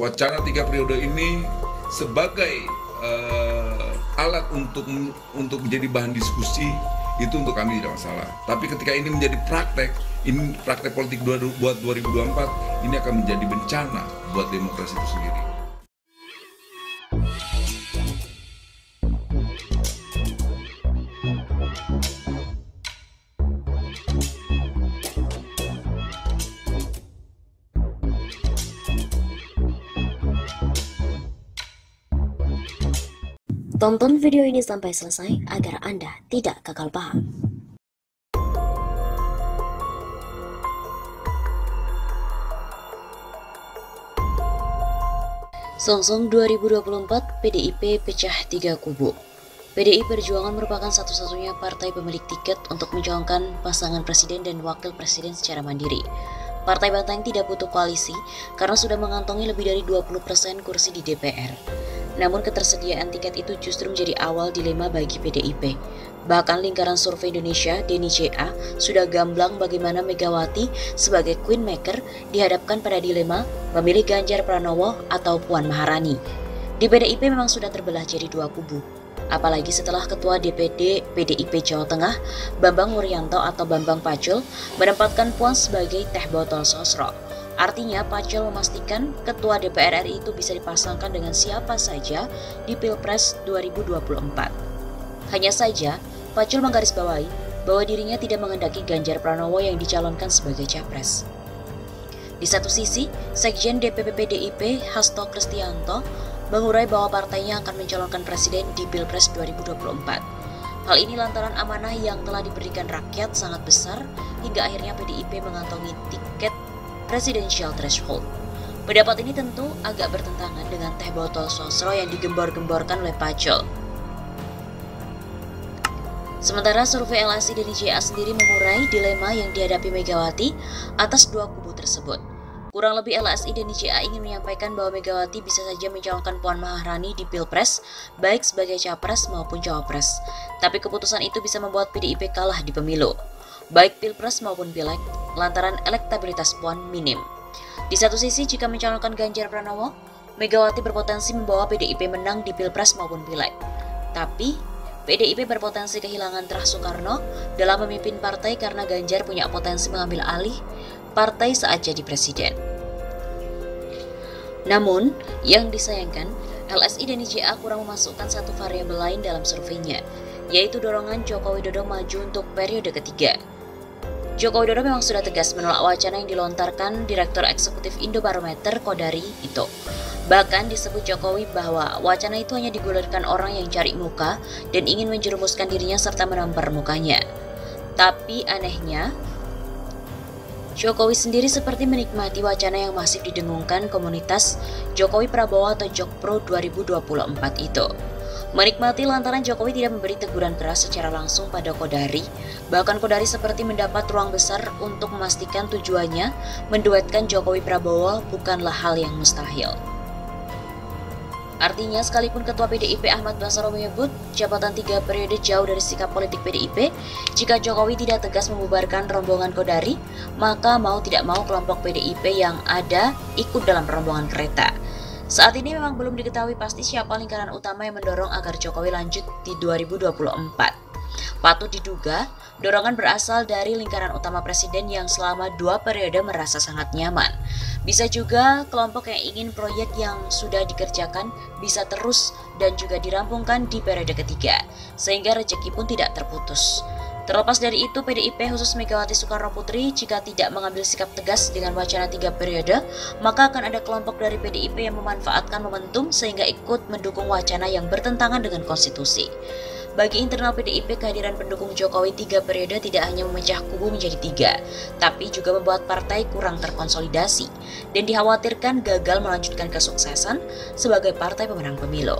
wacana 3 periode ini sebagai alat untuk menjadi bahan diskusi, itu untuk kami tidak masalah. Tapi ketika ini menjadi praktek politik buat 2024, ini akan menjadi bencana buat demokrasi itu sendiri. Tonton video ini sampai selesai agar Anda tidak gagal paham. Songsong 2024, PDIP pecah 3 kubu. PDI Perjuangan merupakan satu-satunya partai pemilik tiket untuk mencalonkan pasangan presiden dan wakil presiden secara mandiri. Partai Banteng tidak butuh koalisi karena sudah mengantongi lebih dari 20% kursi di DPR. Namun ketersediaan tiket itu justru menjadi awal dilema bagi PDIP. Bahkan lingkaran survei Indonesia, DNICA, sudah gamblang bagaimana Megawati sebagai Queen Maker dihadapkan pada dilema memilih Ganjar Pranowo atau Puan Maharani. Di PDIP memang sudah terbelah jadi 2 kubu. Apalagi setelah Ketua DPD PDIP Jawa Tengah, Bambang Wuryanto atau Bambang Pacul, menempatkan Puan sebagai teh botol sosro. Artinya, Pacul memastikan Ketua DPR RI itu bisa dipasangkan dengan siapa saja di Pilpres 2024. Hanya saja, Pacul menggarisbawahi bahwa dirinya tidak menghendaki Ganjar Pranowo yang dicalonkan sebagai capres. Di satu sisi, Sekjen DPP PDIP Hasto Kristianto mengurai bahwa partainya akan mencalonkan presiden di Pilpres 2024. Hal ini lantaran amanah yang telah diberikan rakyat sangat besar hingga akhirnya PDIP mengantongi tiket presidential threshold. Pendapat ini tentu agak bertentangan dengan teh botol sosro yang digembor-gemborkan oleh Pacul. Sementara survei LSI dan IJA sendiri mengurai dilema yang dihadapi Megawati atas 2 kubu tersebut. Kurang lebih LSI dan IJA ingin menyampaikan bahwa Megawati bisa saja mencalonkan Puan Maharani di Pilpres, baik sebagai capres maupun cawapres. Tapi keputusan itu bisa membuat PDIP kalah di pemilu, baik Pilpres maupun Pileg, lantaran elektabilitas Puan minim. Di satu sisi, jika mencalonkan Ganjar Pranowo, Megawati berpotensi membawa PDIP menang di Pilpres maupun Pileg. Tapi, PDIP berpotensi kehilangan Terah Soekarno dalam memimpin partai karena Ganjar punya potensi mengambil alih partai saat jadi presiden. Namun, yang disayangkan, LSI dan IJA kurang memasukkan satu variabel lain dalam surveinya, yaitu dorongan Joko Widodo maju untuk periode ketiga. Joko Widodo memang sudah tegas menolak wacana yang dilontarkan Direktur Eksekutif Indobarometer Kodari itu. Bahkan disebut Jokowi bahwa wacana itu hanya digulirkan orang yang cari muka dan ingin menjerumuskan dirinya serta menampar mukanya. Tapi anehnya, Jokowi sendiri seperti menikmati wacana yang masif didengungkan komunitas Jokowi Prabowo atau Jokpro 2024 itu. Menikmati lantaran Jokowi tidak memberi teguran keras secara langsung pada Kodari. Bahkan Kodari seperti mendapat ruang besar untuk memastikan tujuannya menduetkan Jokowi Prabowo bukanlah hal yang mustahil. Artinya, sekalipun Ketua PDIP Ahmad Basaro menyebut jabatan 3 periode jauh dari sikap politik PDIP, jika Jokowi tidak tegas membubarkan rombongan Kodari, maka mau tidak mau kelompok PDIP yang ada ikut dalam rombongan kereta. Saat ini memang belum diketahui pasti siapa lingkaran utama yang mendorong agar Jokowi lanjut di 2024. Patut diduga, dorongan berasal dari lingkaran utama presiden yang selama 2 periode merasa sangat nyaman. Bisa juga kelompok yang ingin proyek yang sudah dikerjakan bisa terus dan juga dirampungkan di periode ketiga, sehingga rezeki pun tidak terputus. Terlepas dari itu, PDIP khusus Megawati Soekarno Putri jika tidak mengambil sikap tegas dengan wacana 3 periode, maka akan ada kelompok dari PDIP yang memanfaatkan momentum sehingga ikut mendukung wacana yang bertentangan dengan konstitusi. Bagi internal PDIP, kehadiran pendukung Jokowi 3 periode tidak hanya memecah kubu menjadi 3, tapi juga membuat partai kurang terkonsolidasi dan dikhawatirkan gagal melanjutkan kesuksesan sebagai partai pemenang pemilu.